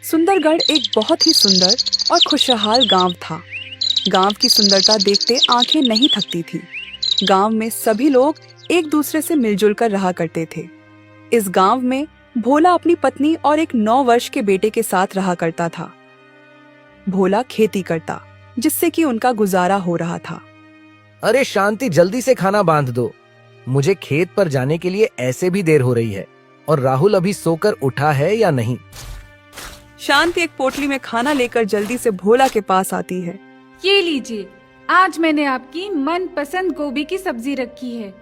सुंदरगढ़ एक बहुत ही सुंदर और खुशहाल गांव था। गांव की सुंदरता देखते आंखें नहीं थकती थी। गांव में सभी लोग एक दूसरे से मिलजुल कर रहा करते थे। इस गांव में भोला अपनी पत्नी और एक 9 वर्ष के बेटे के साथ रहा करता था। भोला खेती करता, जिससे कि उनका गुजारा हो रहा था। अरे शांति, जल्दी से खाना बांध दो। मुझे खेत पर जाने के लिए ऐसे भी देर हो रही है। और राहुल अभी सोकर उठा है या नहीं? शांति एक पोटली में खाना लेकर जल्दी से भोला के पास आती है। ये लीजिए, आज मैंने आपकी मनपसंद गोभी की सब्जी रखी है।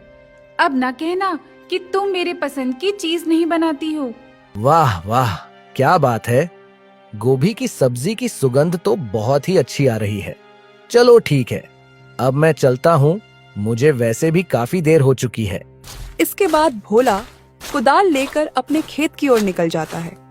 अब ना कहना कि तुम मेरे पसंद की चीज नहीं बनाती हो। वाह वाह, क्या बात है। गोभी की सब्जी की सुगंध तो बहुत ही अच्छी आ रही है। चलो ठीक है, अब मैं चलता हूँ। मुझे वैसे भी काफी देर हो चुकी है। इसके बाद भोला कुदाल लेकर अपने खेत की ओर निकल जाता है।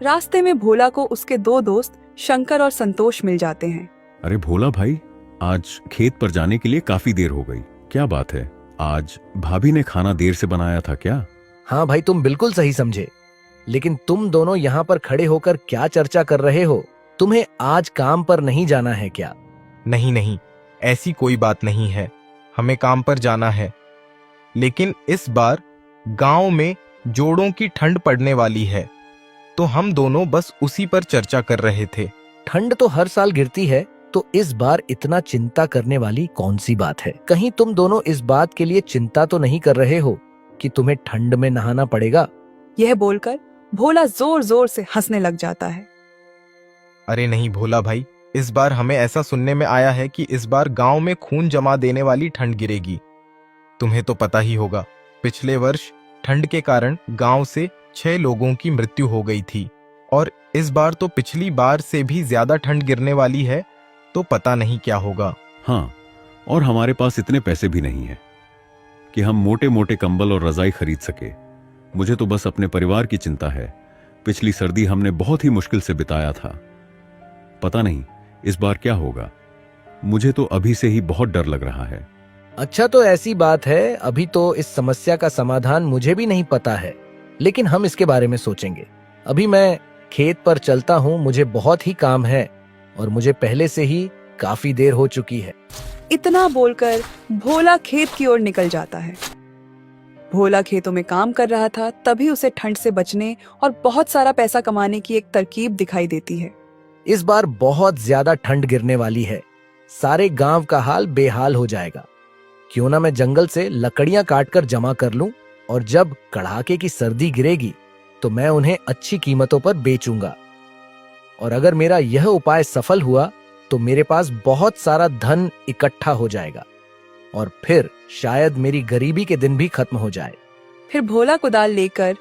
रास्ते में भोला को उसके 2 दोस्त शंकर और संतोष मिल जाते हैं। अरे भोला भाई, आज खेत पर जाने के लिए काफी देर हो गई। क्या बात है, आज भाभी ने खाना देर से बनाया था क्या? हाँ भाई, तुम बिल्कुल सही समझे। लेकिन तुम दोनों यहाँ पर खड़े होकर क्या चर्चा कर रहे हो? तुम्हें आज काम पर नहीं जाना है क्या? नहीं नहीं, ऐसी कोई बात नहीं है। हमें काम पर जाना है, लेकिन इस बार गांव में जोड़ों की ठंड पड़ने वाली है, तो हम दोनों बस उसी पर चर्चा कर रहे थे। ठंड तो हर साल गिरती है, तो इस बार इतना चिंता करने वाली कौन सी बात है? कहीं तुम दोनों इस बात के लिए चिंता तो नहीं कर रहे हो कि तुम्हें ठंड में नहाना पड़ेगा? यह बोलकर भोला जोर जोर से हंसने लग जाता है। अरे नहीं भोला भाई, इस बार हमें ऐसा सुनने में आया है कि इस बार गांव में खून जमा देने वाली ठंड गिरेगी। तुम्हें तो पता ही होगा, पिछले वर्ष ठंड के कारण गांव से 6 लोगों की मृत्यु हो गई थी, और इस बार तो पिछली बार से भी ज्यादा ठंड गिरने वाली है, तो पता नहीं क्या होगा। हाँ, और हमारे पास इतने पैसे भी नहीं है कि हम मोटे मोटे कंबल और रजाई खरीद सके। मुझे तो बस अपने परिवार की चिंता है। पिछली सर्दी हमने बहुत ही मुश्किल से बिताया था। पता नहीं इस बार क्या होगा। मुझे तो अभी से ही बहुत डर लग रहा है। अच्छा, तो ऐसी बात है, अभी तो इस समस्या का समाधान मुझे भी नहीं पता है, लेकिन हम इसके बारे में सोचेंगे। अभी मैं खेत पर चलता हूँ, मुझे बहुत ही काम है और मुझे पहले से ही काफी देर हो चुकी है। इतना बोलकर भोला खेत की ओर निकल जाता है। भोला खेतों में काम कर रहा था, तभी उसे ठंड से बचने और बहुत सारा पैसा कमाने की एक तरकीब दिखाई देती है। इस बार बहुत ज्यादा ठंड गिरने वाली है। सारे गांव का हाल बेहाल हो जाएगा। क्यों ना मैं जंगल से लकड़ियां काटकर जमा कर लूं, और जब कड़ाके की सर्दी गिरेगी तो मैं उन्हें अच्छी कीमतों पर बेचूंगा। और अगर मेरा यह उपाय सफल हुआ तो मेरे पास बहुत सारा धन इकट्ठा हो जाएगा, और फिर शायद मेरी गरीबी के दिन भी खत्म हो जाए। फिर भोला कुदाल लेकर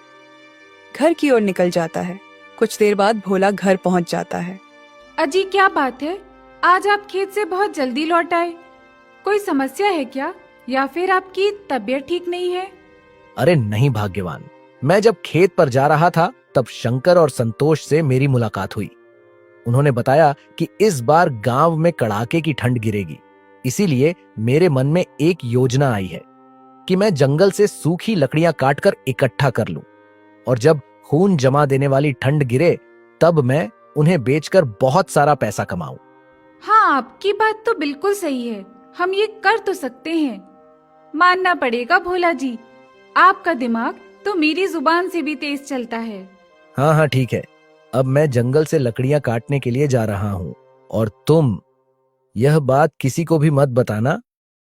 घर की ओर निकल जाता है। कुछ देर बाद भोला घर पहुंच जाता है। अजी, क्या बात है, आज आप खेत से बहुत जल्दी लौट आए। कोई समस्या है क्या, या फिर आपकी तबीयत ठीक नहीं है? अरे नहीं भाग्यवान, मैं जब खेत पर जा रहा था तब शंकर और संतोष से मेरी मुलाकात हुई। उन्होंने बताया कि इस बार गांव में कड़ाके की ठंड गिरेगी, इसीलिए मेरे मन में एक योजना आई है कि मैं जंगल से सूखी लकड़ियां काटकर इकट्ठा कर लूं, और जब खून जमा देने वाली ठंड गिरे तब मैं उन्हें बेचकर बहुत सारा पैसा कमाऊं। हाँ, आपकी बात तो बिल्कुल सही है। हम ये कर तो सकते हैं। मानना पड़ेगा भोला जी, आपका दिमाग तो मेरी जुबान से भी तेज चलता है। हाँ हाँ ठीक है, अब मैं जंगल से लकड़ियां काटने के लिए जा रहा हूँ, और तुम यह बात किसी को भी मत बताना,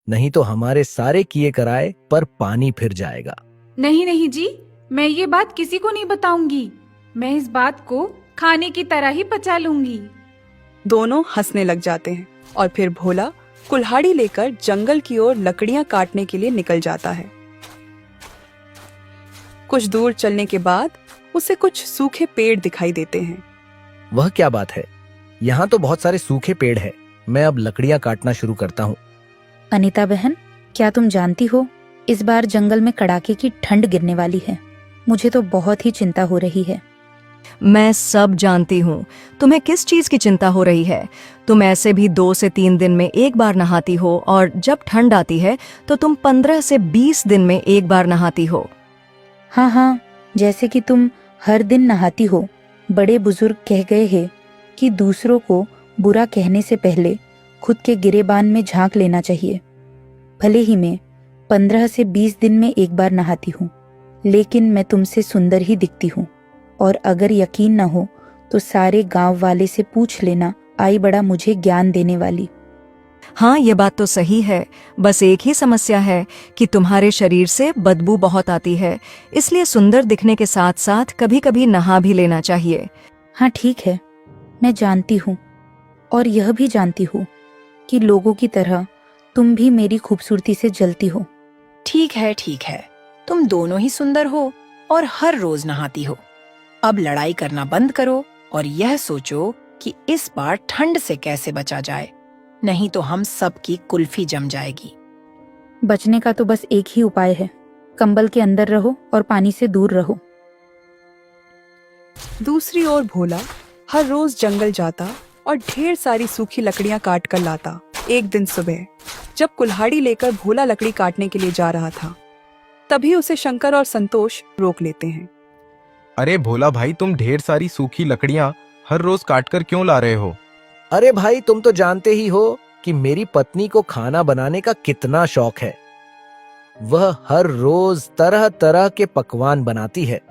नहीं तो हमारे सारे किए कराए पर पानी फिर जाएगा। नहीं नहीं जी, मैं ये बात किसी को नहीं बताऊंगी। मैं इस बात को खाने की तरह ही पचा लूंगी। दोनों हंसने लग जाते हैं, और फिर भोला कुल्हाड़ी लेकर जंगल की ओर लकड़ियां काटने के लिए निकल जाता है। कुछ दूर चलने के बाद उसे कुछ सूखे पेड़ दिखाई देते हैं। वह क्या बात है, यहाँ तो बहुत सारे सूखे पेड़ हैं। मैं अब लकड़ियां काटना शुरू करता हूँ। अनीता बहन, क्या तुम जानती हो, इस बार जंगल में कड़ाके की ठंड गिरने वाली है। मुझे तो बहुत ही चिंता हो रही है। मैं सब जानती हूँ। तुम्हें किस चीज की चिंता हो रही है? तुम ऐसे भी 2 से 3 दिन में एक बार नहाती हो, और जब ठंड आती है तो तुम 15 से 20 दिन में एक बार नहाती हो। हाँ हाँ, जैसे कि तुम हर दिन नहाती हो, बड़े बुजुर्ग कह गए हैं कि दूसरों को बुरा कहने से पहले खुद के गिरेबान में झांक लेना चाहिए। भले ही मैं 15 से 20 दिन में एक बार नहाती हूँ, लेकिन मैं तुमसे सुंदर ही दिखती हूँ। और अगर यकीन न हो तो सारे गांव वाले से पूछ लेना, आई बड़ा मुझे ज्ञान देने वाली। हाँ, ये बात तो सही है। बस एक ही समस्या है कि तुम्हारे शरीर से बदबू बहुत आती है, इसलिए सुंदर दिखने के साथ साथ कभी कभी नहा भी लेना चाहिए। हाँ ठीक है, मैं जानती हूँ और यह भी जानती हूँ कि लोगों की तरह तुम भी मेरी खूबसूरती से जलती हो। ठीक है, तुम दोनों ही सुंदर हो और हर रोज नहाती हो। अब लड़ाई करना बंद करो और यह सोचो कि इस बार ठंड से कैसे बचा जाए, नहीं तो हम सबकी कुल्फी जम जाएगी। बचने का तो बस एक ही उपाय है, कंबल के अंदर रहो और पानी से दूर रहो। दूसरी ओर भोला हर रोज जंगल जाता और ढेर सारी सूखी लकड़ियां काट कर लाता। एक दिन सुबह जब कुल्हाड़ी लेकर भोला लकड़ी काटने के लिए जा रहा था, तभी उसे शंकर और संतोष रोक लेते हैं। अरे भोला भाई, तुम ढेर सारी सूखी लकड़ियां हर रोज काटकर क्यों ला रहे हो? अरे भाई, तुम तो जानते ही हो कि मेरी पत्नी को खाना बनाने का कितना शौक है। वह हर रोज तरह तरह के पकवान बनाती है,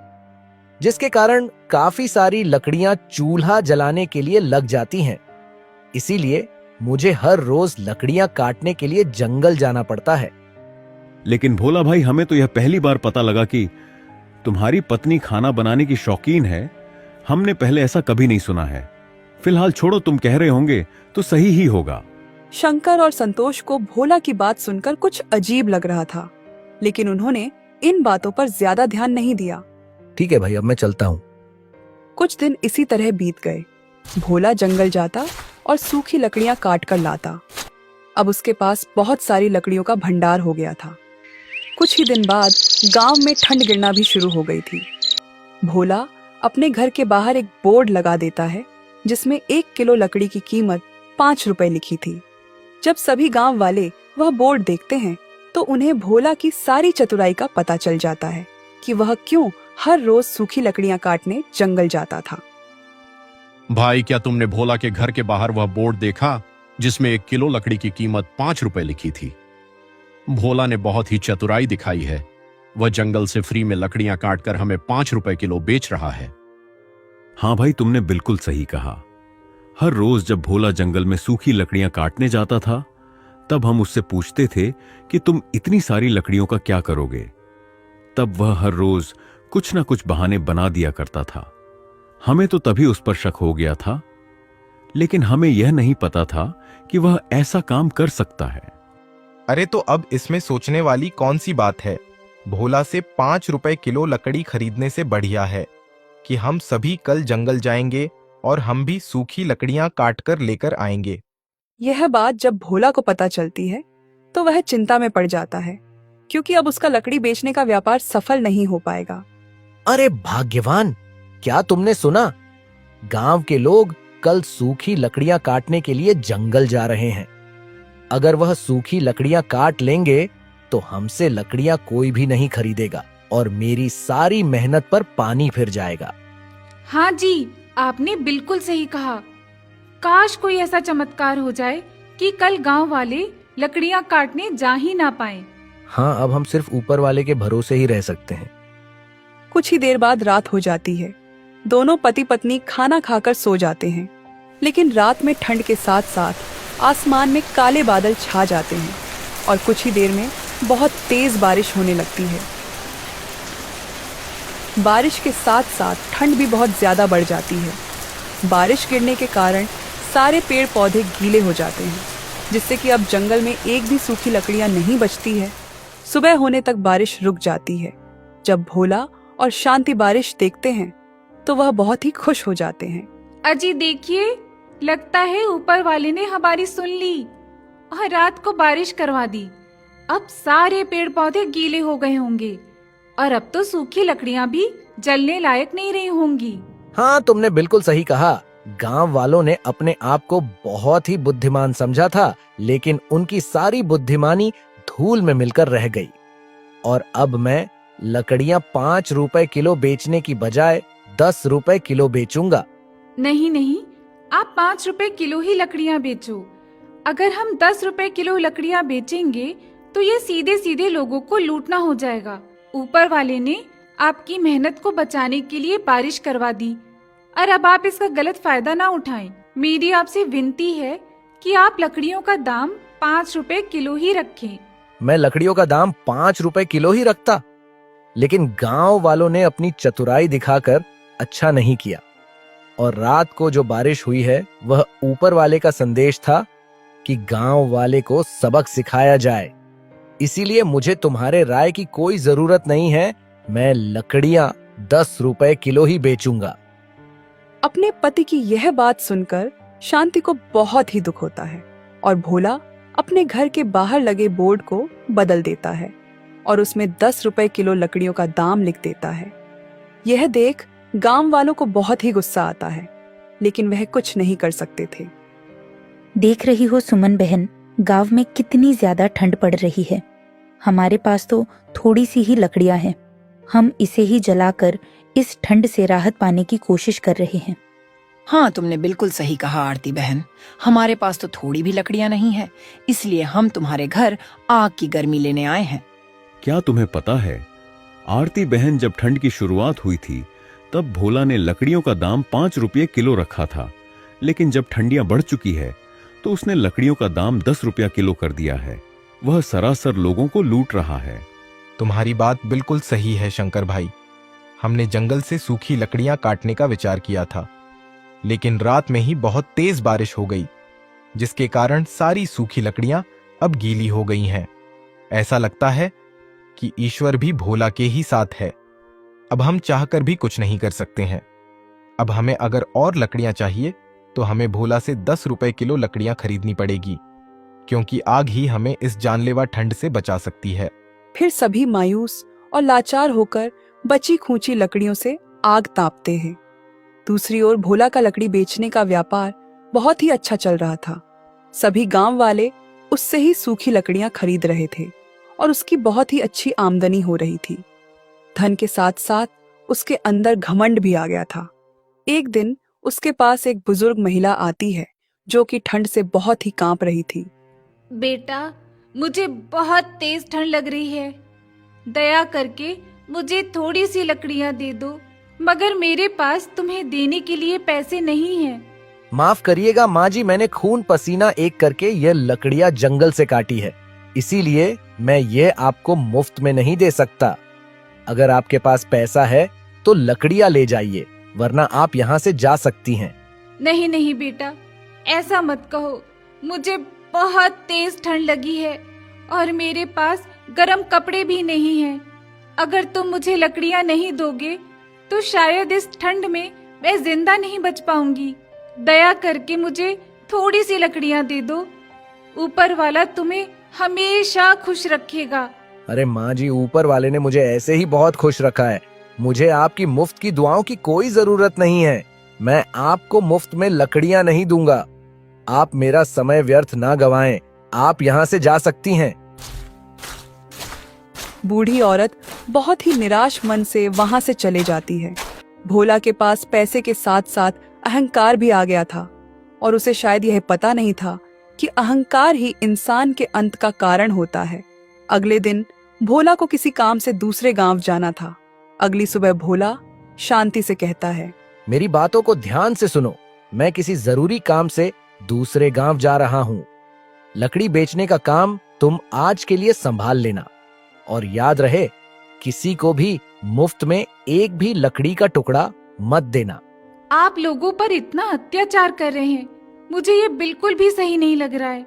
जिसके कारण काफी सारी लकड़ियां चूल्हा जलाने के लिए लग जाती हैं। इसीलिए मुझे हर रोज लकड़ियां काटने के लिए जंगल जाना पड़ता है। लेकिन भोला भाई, हमें तो यह पहली बार पता लगा कि तुम्हारी पत्नी खाना बनाने की शौकीन है। हमने पहले ऐसा कभी नहीं सुना है। फिलहाल छोड़ो, तुम कह रहे होंगे तो सही ही होगा। शंकर और संतोष को भोला की बात सुनकर कुछ अजीब लग रहा था, लेकिन उन्होंने इन बातों पर ज्यादा ध्यान नहीं दिया। ठीक है भाई, अब मैं चलता हूँ। कुछ दिन इसी तरह बीत गए। भोला जंगल जाता और सूखी लकड़ियां काट कर लाता। अब उसके पास बहुत सारी लकड़ियों का भंडार हो गया था। कुछ ही दिन बाद गांव में ठंड गिरना भी शुरू हो गई थी। भोला अपने घर के बाहर एक बोर्ड लगा देता है, जिसमें 1 किलो लकड़ी की कीमत 5 रुपए लिखी थी। जब सभी गांव वाले वह बोर्ड देखते हैं तो उन्हें भोला की सारी चतुराई का पता चल जाता है कि वह क्यों हर रोज सूखी लकड़ियां काटने जंगल जाता था। भाई, क्या तुमने भोला के घर के बाहर वह बोर्ड देखा जिसमें 1 किलो लकड़ी की कीमत 5 रुपए लिखी थी? भोला ने बहुत ही चतुराई दिखाई है। वह जंगल से फ्री में लकड़ियां काटकर हमें 5 रुपए किलो बेच रहा है। हाँ भाई, तुमने बिल्कुल सही कहा। हर रोज जब भोला जंगल में सूखी लकड़ियां काटने जाता था, तब हम उससे पूछते थे कि तुम इतनी सारी लकड़ियों का क्या करोगे। तब वह हर रोज कुछ ना कुछ बहाने बना दिया करता था। हमें तो तभी उस पर शक हो गया था, लेकिन हमें यह नहीं पता था कि वह ऐसा काम कर सकता है। अरे तो अब इसमें सोचने वाली कौन सी बात है? भोला से 5 रुपए किलो लकड़ी खरीदने से बढ़िया है कि हम सभी कल जंगल जाएंगे और हम भी सूखी लकड़ियां काट कर लेकर आएंगे। यह बात जब भोला को पता चलती है तो वह चिंता में पड़ जाता है, क्योंकि अब उसका लकड़ी बेचने का व्यापार सफल नहीं हो पाएगा। अरे भाग्यवान, क्या तुमने सुना? गांव के लोग कल सूखी लकड़ियां काटने के लिए जंगल जा रहे हैं। अगर वह सूखी लकड़ियां काट लेंगे तो हमसे लकड़ियां कोई भी नहीं खरीदेगा और मेरी सारी मेहनत पर पानी फिर जाएगा। हाँ जी, आपने बिल्कुल सही कहा। काश कोई ऐसा चमत्कार हो जाए कि कल गांव वाले लकड़ियां काटने जा ही ना पाए। हाँ, अब हम सिर्फ ऊपर वाले के भरोसे ही रह सकते हैं। कुछ ही देर बाद रात हो जाती है। दोनों पति पत्नी खाना खाकर सो जाते हैं, लेकिन रात में ठंड के साथ साथ आसमान में काले बादल छा जाते हैं और कुछ ही देर में बहुत तेज बारिश होने लगती है। बारिश के साथ साथ ठंड भी बहुत ज्यादा बढ़ जाती है। बारिश गिरने के कारण सारे पेड़ पौधे गीले हो जाते हैं, जिससे कि अब जंगल में एक भी सूखी लकड़ियां नहीं बचती है। सुबह होने तक बारिश रुक जाती है। जब भोला और शांति बारिश देखते हैं तो वह बहुत ही खुश हो जाते हैं। अजी देखिए, लगता है ऊपर वाले ने हमारी सुन ली और रात को बारिश करवा दी। अब सारे पेड़ पौधे गीले हो गए होंगे और अब तो सूखी लकड़ियां भी जलने लायक नहीं रही होंगी। हाँ, तुमने बिल्कुल सही कहा। गांव वालों ने अपने आप को बहुत ही बुद्धिमान समझा था, लेकिन उनकी सारी बुद्धिमानी धूल में मिलकर रह गई। और अब मैं लकड़ियां 5 रुपए किलो बेचने की बजाय 10 रुपए किलो बेचूंगा। नहीं नहीं, आप 5 रुपए किलो ही लकड़ियां बेचो। अगर हम 10 रुपए किलो लकड़ियां बेचेंगे तो ये सीधे सीधे लोगों को लूटना हो जाएगा। ऊपर वाले ने आपकी मेहनत को बचाने के लिए बारिश करवा दी और अब आप इसका गलत फायदा ना उठाएं। मेरी आपसे विनती है कि आप लकड़ियों का दाम 5 रुपए किलो ही रखें। मैं लकड़ियों का दाम 5 रुपए किलो ही रखता, लेकिन गांव वालों ने अपनी चतुराई दिखाकर अच्छा नहीं किया और रात को जो बारिश हुई है वह ऊपर वाले का संदेश था कि गांव वाले को सबक सिखाया जाए। इसीलिए मुझे तुम्हारे राय की कोई जरूरत नहीं है। मैं लकड़ियां 10 रुपए किलो ही बेचूंगा। अपने पति की यह बात सुनकर शांति को बहुत ही दुख होता है और भोला अपने घर के बाहर लगे बोर्ड को बदल देता है और उसमें 10 रुपए किलो लकड़ियों का दाम लिख देता है। यह देख गांव वालों को बहुत ही गुस्सा आता है, लेकिन वह कुछ नहीं कर सकते थे। देख रही हो सुमन बहन, गांव में कितनी ज्यादा ठंड पड़ रही है। हमारे पास तो थोड़ी सी ही लकड़ियां हैं। हम इसे ही जलाकर इस ठंड से राहत पाने की कोशिश कर रहे हैं। हाँ, तुमने बिल्कुल सही कहा आरती बहन। हमारे पास तो थोड़ी भी लकड़ियां नहीं है, इसलिए हम तुम्हारे घर आग की गर्मी लेने आए हैं। क्या तुम्हें पता है, आरती बहन जब ठंड की शुरुआत हुई थी तब भोला ने लकड़ियों का दाम 5 रुपये किलो रखा था, लेकिन जब ठंडियां बढ़ चुकी है तो उसने लकड़ियों का दाम 10 रुपया किलो कर दिया है। वह सरासर लोगों को लूट रहा है। तुम्हारी बात बिल्कुल सही है शंकर भाई। हमने जंगल से सूखी लकड़ियां काटने का विचार किया था, लेकिन रात में ही बहुत तेज बारिश हो गई, जिसके कारण सारी सूखी लकड़ियां अब गीली हो गई हैं। ऐसा लगता है कि ईश्वर भी भोला के ही साथ है। अब हम चाहकर भी कुछ नहीं कर सकते हैं। अब हमें अगर और लकड़ियां चाहिए तो हमें भोला से 10 रुपए किलो लकड़ियां खरीदनी पड़ेगी, क्योंकि आग ही हमें इस जानलेवा ठंड से बचा सकती है। फिर सभी मायूस और लाचार होकर बची खूंची लकड़ियों से आग तापते हैं। दूसरी ओर भोला का लकड़ी बेचने का व्यापार बहुत ही अच्छा चल रहा था। सभी गांव वाले उससे ही सूखी लकड़ियां खरीद रहे थे और उसकी बहुत ही अच्छी आमदनी हो रही थी। धन के साथ साथ उसके अंदर घमंड भी आ गया था। एक दिन उसके पास एक बुजुर्ग महिला आती है जो कि ठंड से बहुत ही कांप रही थी। बेटा, मुझे बहुत तेज ठंड लग रही है। दया करके मुझे थोड़ी सी लकड़ियां दे दो, मगर मेरे पास तुम्हें देने के लिए पैसे नहीं हैं। माफ करिएगा माँ जी, मैंने खून पसीना एक करके यह लकड़ियां जंगल से काटी है, इसीलिए मैं ये आपको मुफ्त में नहीं दे सकता। अगर आपके पास पैसा है तो लकड़ियां ले जाइए, वरना आप यहाँ से जा सकती हैं। नहीं नहीं बेटा, ऐसा मत कहो। मुझे बहुत तेज ठंड लगी है और मेरे पास गर्म कपड़े भी नहीं हैं। अगर तुम मुझे लकड़ियां नहीं दोगे तो शायद इस ठंड में मैं जिंदा नहीं बच पाऊंगी। दया करके मुझे थोड़ी सी लकड़ियां दे दो। ऊपर वाला तुम्हें हमेशा खुश रखेगा। अरे माँ जी, ऊपर वाले ने मुझे ऐसे ही बहुत खुश रखा है। मुझे आपकी मुफ्त की दुआओं की कोई जरूरत नहीं है। मैं आपको मुफ्त में लकड़ियां नहीं दूंगा। आप मेरा समय व्यर्थ ना गवाएं। आप यहाँ से जा सकती हैं। बूढ़ी औरत बहुत ही निराश मन से वहां से चले जाती है। भोला के पास पैसे के साथ साथ अहंकार भी आ गया था और उसे शायद यह पता नहीं था कि अहंकार ही इंसान के अंत का कारण होता है। अगले दिन भोला को किसी काम से दूसरे गांव जाना था। अगली सुबह भोला शांति से कहता है, मेरी बातों को ध्यान से सुनो। मैं किसी जरूरी काम से दूसरे गांव जा रहा हूँ। लकड़ी बेचने का काम तुम आज के लिए संभाल लेना और याद रहे, किसी को भी मुफ्त में एक भी लकड़ी का टुकड़ा मत देना। आप लोगों पर इतना अत्याचार कर रहे हैं, मुझे ये बिल्कुल भी सही नहीं लग रहा है।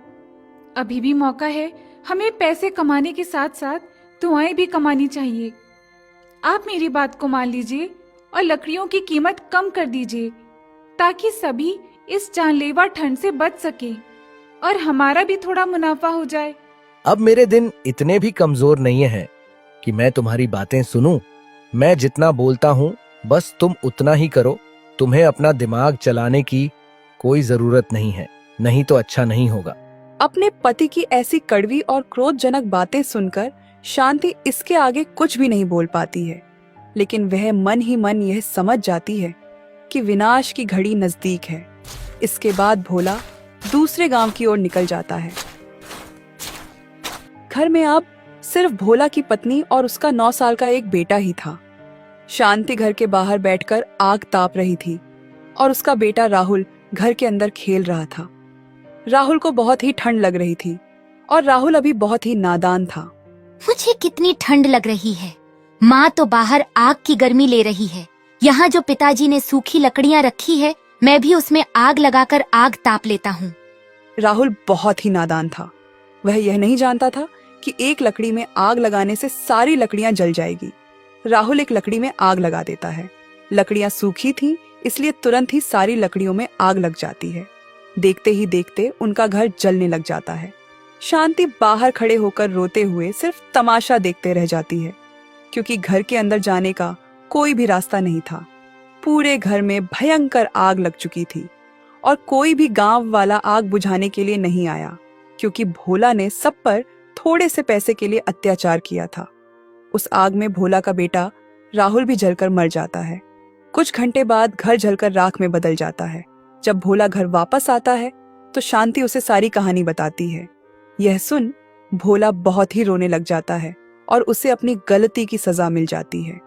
अभी भी मौका है, हमें पैसे कमाने के साथ साथ दुआएं भी कमानी चाहिए। आप मेरी बात को मान लीजिए और लकड़ियों की कीमत कम कर दीजिए, ताकि सभी इस जानलेवा ठंड से बच सके और हमारा भी थोड़ा मुनाफा हो जाए। अब मेरे दिन इतने भी कमजोर नहीं हैं कि मैं तुम्हारी बातें सुनूं। मैं जितना बोलता हूँ बस तुम उतना ही करो। तुम्हें अपना दिमाग चलाने की कोई जरूरत नहीं है, नहीं तो अच्छा नहीं होगा। अपने पति की ऐसी कड़वी और क्रोधजनक बातें सुनकर शांति इसके आगे कुछ भी नहीं बोल पाती है। लेकिन वह मन ही मन यह समझ जाती है कि विनाश की घड़ी नजदीक है। इसके बाद भोला दूसरे गांव की ओर निकल जाता है। घर में अब सिर्फ भोला की पत्नी और उसका 9 साल का एक बेटा ही था। शांति घर के बाहर बैठकर आग ताप रही थी और उसका बेटा राहुल घर के अंदर खेल रहा था। राहुल को बहुत ही ठंड लग रही थी और राहुल अभी बहुत ही नादान था। मुझे कितनी ठंड लग रही है। माँ तो बाहर आग की गर्मी ले रही है। यहाँ जो पिताजी ने सूखी लकड़ियाँ रखी है, मैं भी उसमें आग लगाकर आग ताप लेता हूँ। राहुल बहुत ही नादान था। वह यह नहीं जानता था कि एक लकड़ी में आग लगाने से सारी लकड़ियां जल जाएगी। राहुल एक लकड़ी में आग लगा देता है। लकड़ियां सूखी थीं, इसलिए तुरंत ही सारी लकड़ियों में आग लग जाती है। देखते ही देखते उनका घर जलने लग जाता है। शांति बाहर खड़े होकर रोते हुए सिर्फ तमाशा देखते रह जाती है, क्योंकि घर के अंदर जाने का कोई भी रास्ता नहीं था। पूरे घर में भयंकर आग लग चुकी थी और कोई भी गांव वाला आग बुझाने के लिए नहीं आया, क्योंकि भोला ने सब पर थोड़े से पैसे के लिए अत्याचार किया था। उस आग में भोला का बेटा राहुल भी जलकर मर जाता है। कुछ घंटे बाद घर जलकर राख में बदल जाता है। जब भोला घर वापस आता है तो शांति उसे सारी कहानी बताती है। यह सुन भोला बहुत ही रोने लग जाता है और उसे अपनी गलती की सजा मिल जाती है।